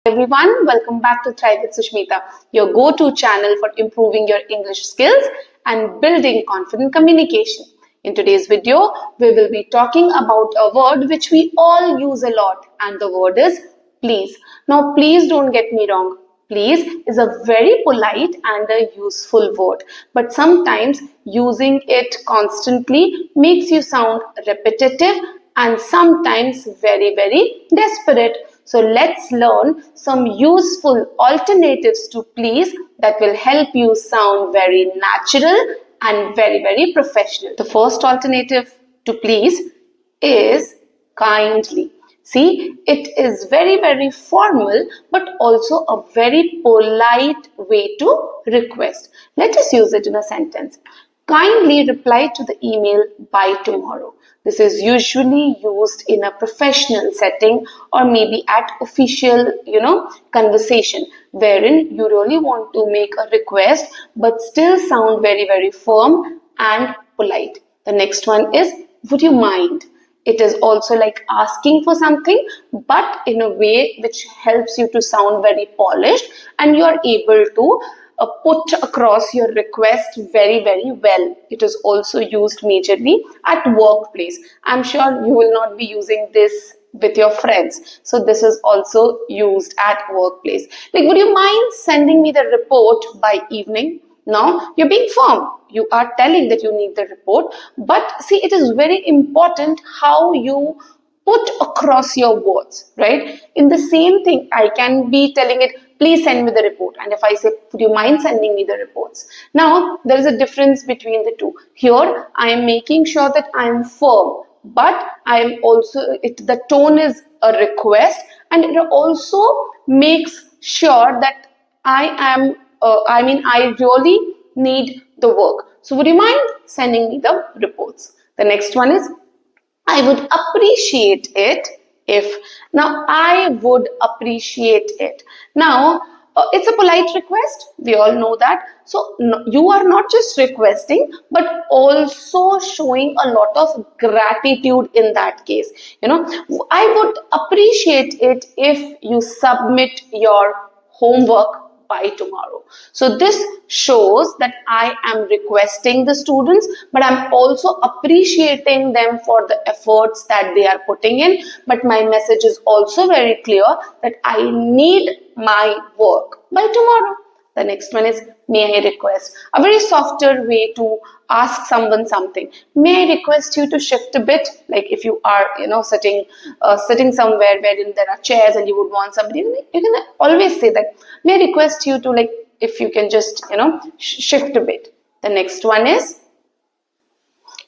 Everyone, welcome back to Thrive with Sushmita, your go-to channel for improving your English skills and building confident communication. In today's video, we will be talking about a word which we all use a lot, and the word is please. Now, please don't get me wrong. Please is a very polite and a useful word, but sometimes using it constantly makes you sound repetitive and sometimes very desperate. So let's learn some useful alternatives to please that will help you sound very natural and very professional. The first alternative to please is kindly. See, it is very formal but also a very polite way to request. Let us use it in a sentence. Kindly reply to the email by tomorrow. This is usually used in a professional setting or maybe at official, conversation wherein you really want to make a request but still sound very firm and polite. The next one is, would you mind? It is also like asking for something, but in a way which helps you to sound very polished and you are able to put across your request very well. It is also used majorly at workplace. I'm sure you will not be using this with your friends. So this is also used at workplace. Like, would you mind sending me the report by evening? Now, you're being firm. You are telling that you need the report. But see, it is very important how you put across your words, right? In the same thing, I can be telling it, please send me the report. And if I say, would you mind sending me the reports? Now, there is a difference between the two. Here, I am making sure that I am firm, but I am also, the tone is a request, and it also makes sure that I really need the work. So would you mind sending me the reports? The next one is, I would appreciate it if. Now, I would appreciate it. Now, it's a polite request. We all know that. So, no, you are not just requesting, but also showing a lot of gratitude in that case. I would appreciate it if you submit your homework by tomorrow. So this shows that I am requesting the students, but I'm also appreciating them for the efforts that they are putting in. But my message is also very clear that I need my work by tomorrow. The next one is, may I request? A very softer way to ask someone something. May I request you to shift a bit? Like if you are, sitting somewhere wherein there are chairs and you would want somebody, you can always say that. May I request you to, like, if you can just, shift a bit. The next one is,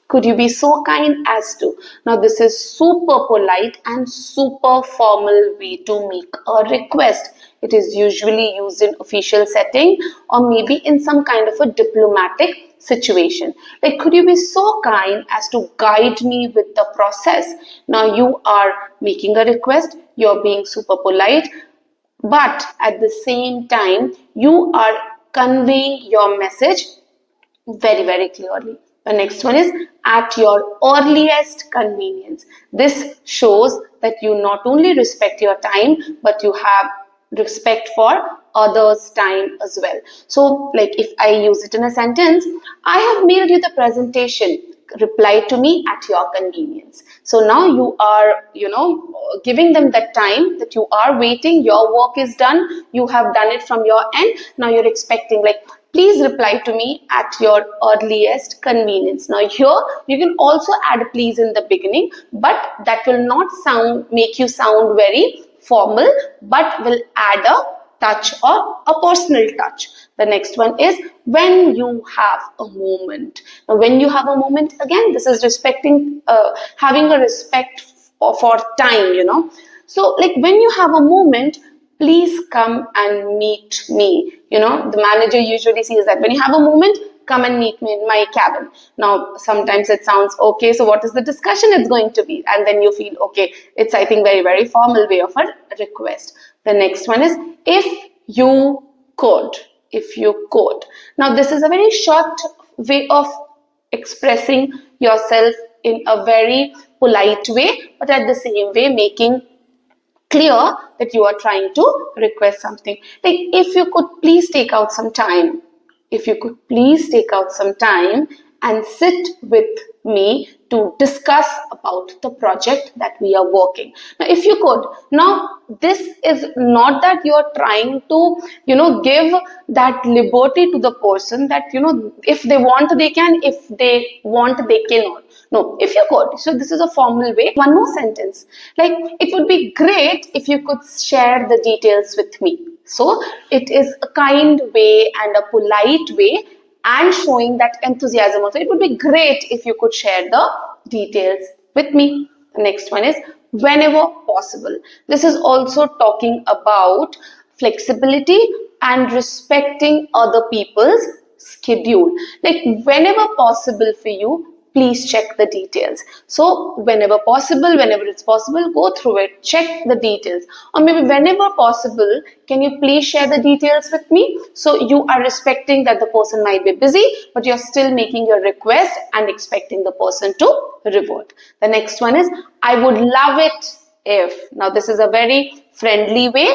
could you be so kind as to? Now, this is super polite and super formal way to make a request. It is usually used in official setting or maybe in some kind of a diplomatic situation. Like, could you be so kind as to guide me with the process? Now, you are making a request, you're being super polite, but at the same time, you are conveying your message very clearly. The next one is, at your earliest convenience. This shows that you not only respect your time, but you have respect for others' time as well. So, like if I use it in a sentence, I have mailed you the presentation. Reply to me at your convenience. So now you are, giving them that time that you are waiting, your work is done, you have done it from your end. Now you're expecting, like, please reply to me at your earliest convenience. Now here you can also add please in the beginning, but that will not make you sound very formal, but will add a touch or a personal touch. The next one is, when you have a moment. Now, when you have a moment, again, this is having a respect for time, So, like, when you have a moment, please come and meet me. The manager usually says that when you have a moment, come and meet me in my cabin. Now, sometimes it sounds okay. So what is the discussion it's going to be? And then you feel, okay, it's, I think, very formal way of a request. The next one is, if you could. If you could. Now, this is a very short way of expressing yourself in a very polite way, but at the same way making clear that you are trying to request something. Like, if you could please take out some time, if you could please take out some time and sit with me to discuss about the project that we are working. Now, if you could, now this is not that you are trying to, give that liberty to the person that, if they want, they can, if they want, they cannot. No, if you could. So this is a formal way. One more sentence. Like, it would be great if you could share the details with me. So it is a kind way and a polite way and showing that enthusiasm also. It would be great if you could share the details with me. The next one is whenever possible. This is also talking about flexibility and respecting other people's schedule. Like, whenever possible for you, please check the details. So whenever possible, whenever it's possible, go through it, check the details. Or maybe whenever possible, can you please share the details with me? So you are respecting that the person might be busy, but you're still making your request and expecting the person to revert. The next one is, I would love it if. Now this is a very friendly way,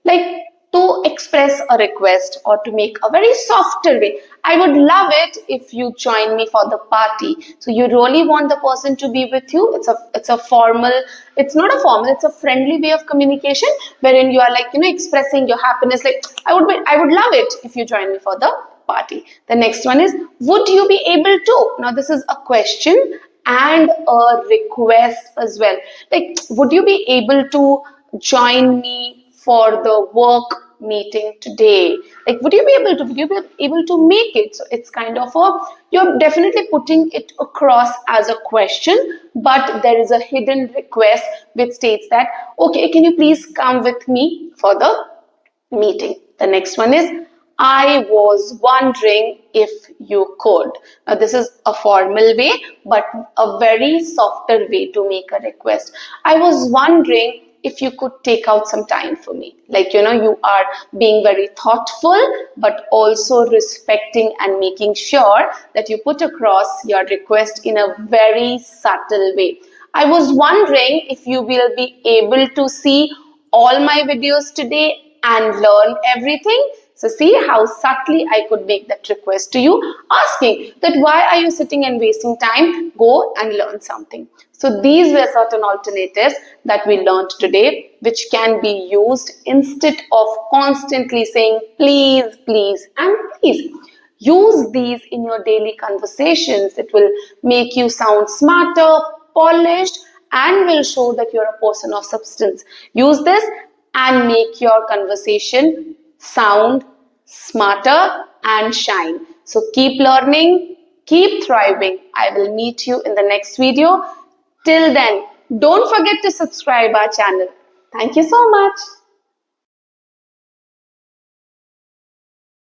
like to express a request or to make a very softer way. I would love it if you join me for the party. So you really want the person to be with you. It's a formal, it's not a formal, it's a friendly way of communication wherein you are like, expressing your happiness. Like, I would love it if you join me for the party. The next one is, would you be able to? Now this is a question and a request as well. Like, would you be able to join me for the work meeting today? Like, would you be able to make it? So it's kind of you're definitely putting it across as a question, but there is a hidden request which states that, okay, can you please come with me for the meeting? The next one is, I was wondering if you could. Now this is a formal way, but a very softer way to make a request. I was wondering if you could take out some time for me. Like, you are being very thoughtful, but also respecting and making sure that you put across your request in a very subtle way. I was wondering if you will be able to see all my videos today and learn everything. So see how subtly I could make that request to you, asking that why are you sitting and wasting time? Go and learn something. So these were certain alternatives that we learned today, which can be used instead of constantly saying please, please, and please. Use these in your daily conversations. It will make you sound smarter, polished, and will show that you're a person of substance. Use this and make your conversation sound smarter and shine. So keep learning, keep thriving. I will meet you in the next video. Till then, don't forget to subscribe our channel. Thank you so much.